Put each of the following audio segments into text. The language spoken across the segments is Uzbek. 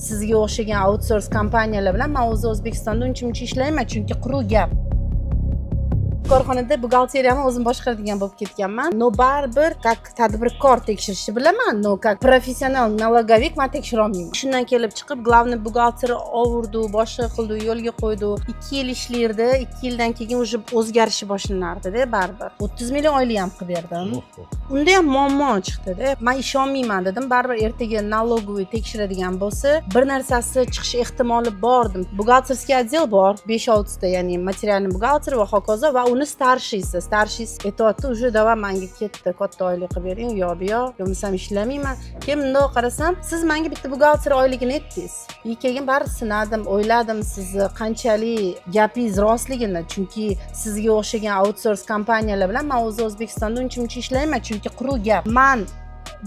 sizga o'xshagan outsource kompaniyalar bilan men O'zbekistonda uncha-muncha ishlayman, chunki quruq gap. Korxonada buxgalteriyani o'zim boshqaradigan bo'lib ketganman. No baribir как tadbirkor tekshirishni bilaman, no как professional налоговик men tekshira olmayman. Shundan kelib chiqib, главный buxgalter ovurdi, boshqa qildi, yo'lga qo'ydi. 2 yil ishlardi, 2 yildan keyin уже o'zgarishi boshlanardi-da baribir. 30 million oylik ham qilib berdim. Unda ham muammo chiqdi-da. Men ishonmayman dedim, baribir ertaga налоговый tekshiradigan bo'lsa, bir narsasi chiqish ehtimoli bor dedim. Buxgalterskiy отдел bor, 5-6 ta, ya'ni materialniy buxgalter va hokazo va uni starshisi aytayapti, уже давай menga ketdi, katta oylik qilib bering, yo'q, bo'lmasam ishlamayman. Keyin bundoq qarasam, siz menga bitta buxgalter oyligini aytdingiz. Keyin bari sinadim, o'yladim sizni qanchalik gapingiz rostligini, chunki sizga o'xshagan outsource kompaniyalar bilan men O'zbekistonda uncha-muncha ishlayman, chunki quruq gap. Men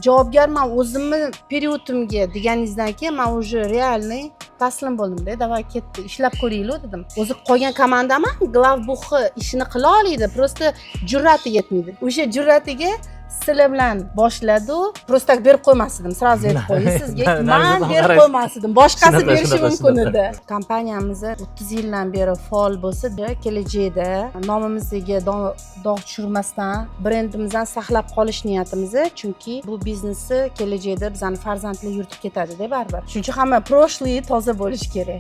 javobgarman o'zimni periotimga deganingizdan keyin men уже реальный taslim bo'ldim-da, davay ketdi, ishlab ko'raylik dedim. O'zi qolgan komandaman, glavbuxi ishini qila oladi, просто jur'ati yetmaydi. O'sha jur'atiga sizlar bilan boshladi, просто tak berib qo'ymasdim, sразу aytib qo'ying sizga. Men berib qo'ymasdim, boshqasi berishi mumkin edi. Kompaniyamiz 30 yildan beri faol bo'lsa, kelajakda nomimizga dog' tushirmasdan, brendimizni saqlab qolish niyatimiz, chunki bu biznesni kelajakda bizning farzandlar yuritib ketadi-da baribir. Shuning uchun hamma proshli toza bo'lish kerak.